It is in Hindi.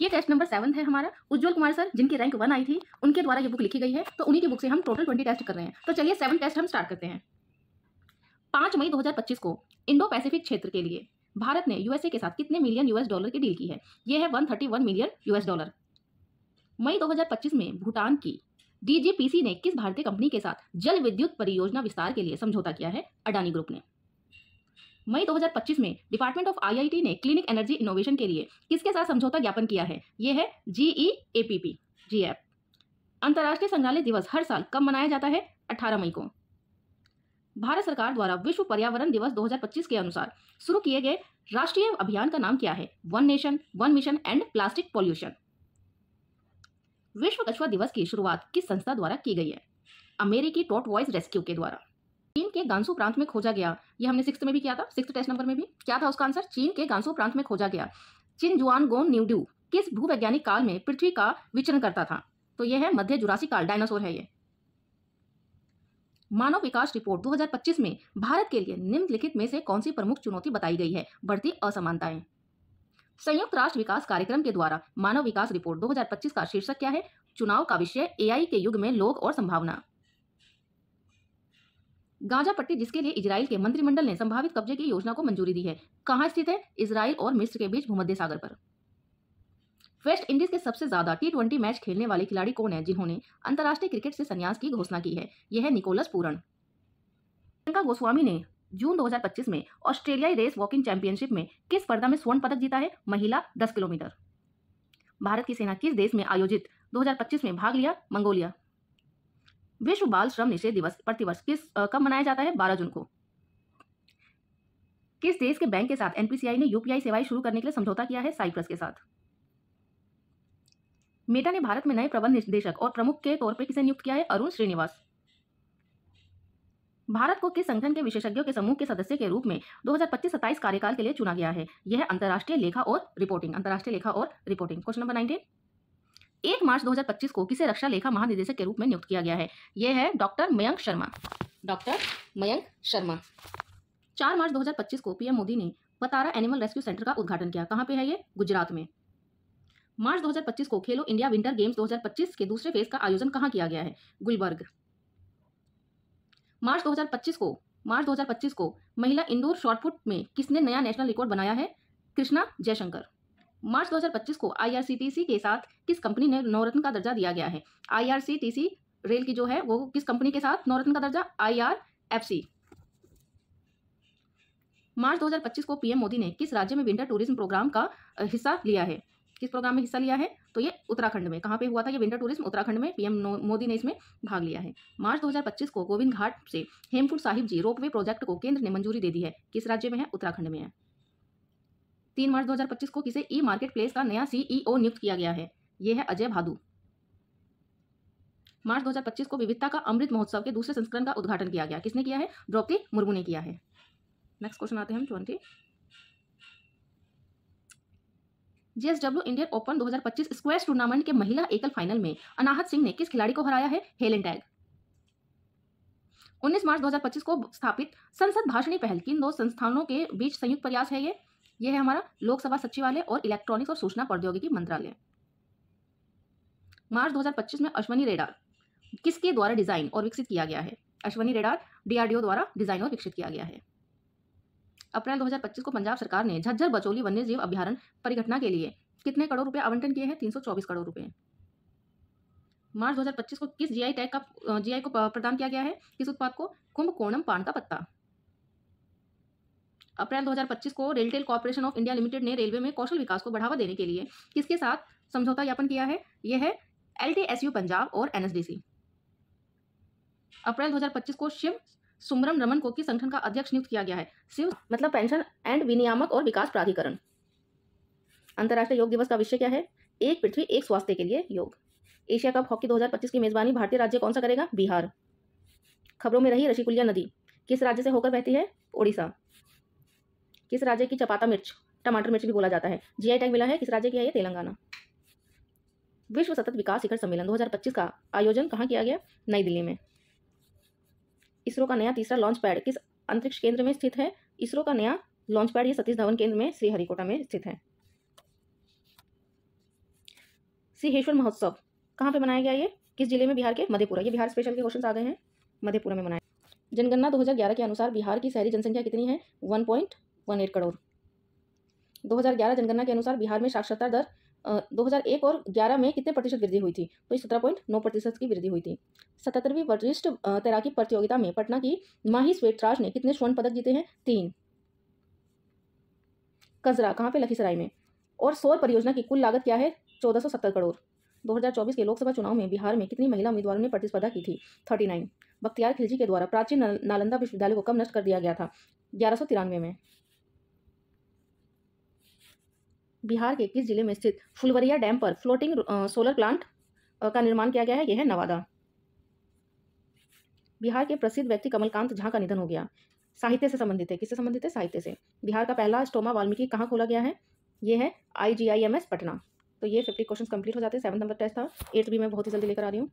ये टेस्ट नंबर 7 है हमारा। उज्जवल कुमार सर जिनकी रैंक 1 आई थी उनके द्वारा ये बुक लिखी गई है, तो उन्हीं की बुक से हम टोटल 20 टेस्ट कर रहे हैं। तो चलिए 7 टेस्ट हम स्टार्ट करते हैं। 5 मई 2025 को इंडो पैसिफिक क्षेत्र के लिए भारत ने यूएसए के साथ कितने मिलियन यूएस डॉलर की डील की है? ये है 131 मिलियन यूएस डॉलर। मई 2025 में भूटान की डीजीपीसी ने किस भारतीय कंपनी के साथ जल विद्युत परियोजना विस्तार के लिए समझौता किया है? अडानी ग्रुप ने। मई 2025 में डिपार्टमेंट ऑफ आईआईटी ने क्लिनिक एनर्जी इनोवेशन के लिए किसके साथ समझौता ज्ञापन किया है? यह है GEAPP। अंतर्राष्ट्रीय संग्रहालय दिवस हर साल कब मनाया जाता है? 18 मई को। भारत सरकार द्वारा विश्व पर्यावरण दिवस 2025 के अनुसार शुरू किए गए राष्ट्रीय अभियान का नाम क्या है? One nation, one mission and plastic pollution. विश्व कछुआ दिवस की शुरुआत किस संस्था द्वारा की गई है? अमेरिकी टोर्ट वॉइस रेस्क्यू के द्वारा। चीन के गांसू प्रांत में खोजा गया, ये हमने 6th में भी किया था, 6th टेस्ट नंबर में भी क्या था उसका आंसर? चीन के गांसू प्रांत में खोजा गया चिनजुआनगोन न्यूड्यू किस भूवैज्ञानिक काल में पृथ्वी का विचरण करता था? तो यह है मध्य जुरासिक काल, डायनासोर है ये। मानव विकास रिपोर्ट 2025 में भारत के लिए निम्नलिखित में से कौन सी प्रमुख चुनौती बताई गई है? बढ़ती असमानताएं। संयुक्त राष्ट्र विकास कार्यक्रम के द्वारा मानव विकास रिपोर्ट 2025 का शीर्षक क्या है? चुनाव का विषय एआई के युग में लोग और संभावना। गाजा पट्टी जिसके लिए इजराइल के मंत्रिमंडल ने संभावित कब्जे की योजना को मंजूरी दी है, कहां स्थित है? इजराइल और मिस्र के बीच भूमध्य सागर पर। वेस्ट इंडीज के सबसे ज्यादा T20 मैच खेलने वाले खिलाड़ी कौन है जिन्होंने अंतर्राष्ट्रीय क्रिकेट से संन्यास की घोषणा की है? यह है निकोलस पूरन। प्रियंका गोस्वामी ने जून 2025 में ऑस्ट्रेलियाई रेस वॉकिंग चैंपियनशिप में किस स्पर्धा में स्वर्ण पदक जीता है? महिला 10 किलोमीटर। भारत की सेना किस देश में आयोजित 2025 में भाग लिया? मंगोलिया। विश्व बाल श्रम निषेध दिवस प्रतिवर्ष कब मनाया जाता है? 12 जून को। किस देश के बैंक के साथ एनपीसीआई ने यूपीआई सेवाएं शुरू करने के लिए समझौता किया है? साइप्रस के साथ। मेटा ने भारत में नए प्रबंध निदेशक और प्रमुख के तौर पर किसे नियुक्त किया है? अरुण श्रीनिवास। भारत को किस संगठन के विशेषज्ञों के समूह के सदस्य के रूप में 2025-27 कार्यकाल के लिए चुना गया है? यह अंतर्राष्ट्रीय लेखा और रिपोर्टिंग। अंतर्राष्ट्रीय लेखा और रिपोर्टिंग। Question number 19। 1 मार्च 2025 को किसे रक्षा लेखा महानिदेशक के रूप में नियुक्त किया गया है? यह है डॉक्टर मयंक शर्मा। डॉक्टर मयंक शर्मा। 4 मार्च 2025 को पीएम मोदी ने बतारा एनिमल रेस्क्यू सेंटर का उद्घाटन किया। कहां पे है ये? गुजरात में। मार्च 2025 को खेलो इंडिया विंटर गेम्स 2025 के दूसरे फेज का आयोजन कहां किया गया है? गुलबर्ग। मार्च 2025 को महिला इंडोर शॉटपुट में किसने नया नेशनल रिकॉर्ड बनाया है? कृष्णा जयशंकर। मार्च 2025 को आईआरसीटीसी के साथ किस कंपनी ने नवरत्न का दर्जा दिया गया है? आईआरसीटीसी रेल की जो है वो किस कंपनी के साथ नवरत्न का दर्जा? IRFC। मार्च 2025 को पीएम मोदी ने किस राज्य में विंटर टूरिज्म प्रोग्राम का हिस्सा लिया है? किस प्रोग्राम में हिस्सा लिया है? तो ये उत्तराखंड में। कहाँ पे हुआ था ये विंटर टूरिज्म? उत्तराखंड में। पीएम मोदी ने इसमें भाग लिया है। मार्च 2025 को गोविंद घाट से हेमकुंड साहिब जी रोपवे प्रोजेक्ट को केंद्र ने मंजूरी दे दी है। किस राज्य में है? उत्तराखंड में है। 3 मार्च 2025 को किसे ई मार्केट प्लेस का नया CEO नियुक्त किया गया है? यह है अजय भादु। मार्च 2025 को विविधता का अमृत महोत्सव के दूसरे संस्करण का उद्घाटन किया गया। किसने किया है? द्रौपदी मुर्मू ने किया है। नेक्स्ट क्वेश्चन आते हैं हम 20। JSW Indian open 2025 squash tournament के महिला एकल फाइनल में अनाहत सिंह ने किस खिलाड़ी को हराया है? Helen tag. 19 मार्च 2025 को स्थापित संसद भाषणी पहल किन 2 संस्थानों के बीच संयुक्त प्रयास है? यह है हमारा लोकसभा सचिवालय और इलेक्ट्रॉनिक्स और सूचना प्रौद्योगिकी मंत्रालय। मार्च 2025 में अश्वनी रेडार किसके द्वारा डिजाइन और विकसित किया गया है? अश्वनी रेडार DRDO द्वारा डिजाइन और विकसित किया गया है। अप्रैल 2025 को पंजाब सरकार ने झज्जर बचौली वन्यजीव अभ्यारण्य परिघटना के लिए कितने करोड़ रुपए आवंटन किए हैं? 324 करोड़ रुपए। मार्च 2025 को किस GI टैग का GI को प्रदान किया गया है? किस उत्पाद को? कुंभकोणम पान का पत्ता। अप्रैल 2025 को RailTel corporation of India limited ने रेलवे में कौशल विकास को बढ़ावा देने के लिए किसके साथ समझौता ज्ञापन किया है? यह है LTSU पंजाब और NSDC। अप्रैल 2025 को शिव सुब्रम रमन को किस संगठन का अध्यक्ष नियुक्त किया गया है? शिव मतलब पेंशन एंड विनियामक और विकास प्राधिकरण। अंतर्राष्ट्रीय योग दिवस का विषय क्या है? एक पृथ्वी एक स्वास्थ्य के लिए योग। एशिया कप हॉकी 2025 की मेजबानी भारतीय राज्य कौन सा करेगा? बिहार। खबरों में रही ऋषिकुल्या नदी किस राज्य से होकर बहती है? ओडिशा। किस राज्य की चपाता मिर्च टमाटर मिर्च भी बोला जाता है? GI टैग मिला है। किस राज्य की है ये? तेलंगाना। विश्व सतत विकास शिखर सम्मेलन 2025 का आयोजन कहाँ किया गया? नई दिल्ली में। इसरो का नया तीसरा लॉन्च पैड किस अंतरिक्ष केंद्र में स्थित है? इसरो का नया लॉन्च पैड ये सतीश धवन केंद्र में श्रीहरिकोटा में स्थित है। सिंहेश्वर महोत्सव कहाँ पे मनाया गया, ये किस जिले में, बिहार के मधेपुरा। ये बिहार स्पेशल के क्वेश्चन आ गए हैं, मधेपुरा में मनाया। जनगणना 2011 के अनुसार बिहार की शहरी जनसंख्या कितनी है, 1.18 करोड़। 2011 जनगणना के अनुसार बिहार में साक्षरता दर 2001 और 11 में कितने प्रतिशत वृद्धि हुई थी, तो 17.9% की वृद्धि हुई थी। 77वीं वरिष्ठ तैराकी प्रतियोगिता में पटना की माही श्वेतराज ने कितने स्वर्ण पदक जीते हैं, 3। कजरा कहाँ पे, लखीसराय में। और सौर परियोजना की कुल लागत क्या है, 1470 करोड़। 2024 के लोकसभा चुनाव में बिहार में कितनी महिला उम्मीदवारों ने प्रतिस्पर्धा की थी, 39। बख्तियार खिलजी के द्वारा प्राचीन नालंदा विश्वविद्यालय को कब नष्ट कर दिया गया था, 1193 में। बिहार के किस जिले में स्थित फुलवरिया डैम पर फ्लोटिंग सोलर प्लांट का निर्माण किया गया है, यह है नवादा। बिहार के प्रसिद्ध व्यक्ति कमलकांत झा का निधन हो गया, साहित्य से संबंधित है, किससे संबंधित है, साहित्य से। बिहार का पहला स्टोमा वाल्मीकि कहाँ खोला गया है, ये है IGIMS पटना। तो ये 50 क्वेश्चन कंप्लीट हो जाते हैं। 7 नंबर टेस्ट था, 8th भी मैं बहुत ही जल्दी लेकर आ रही हूँ।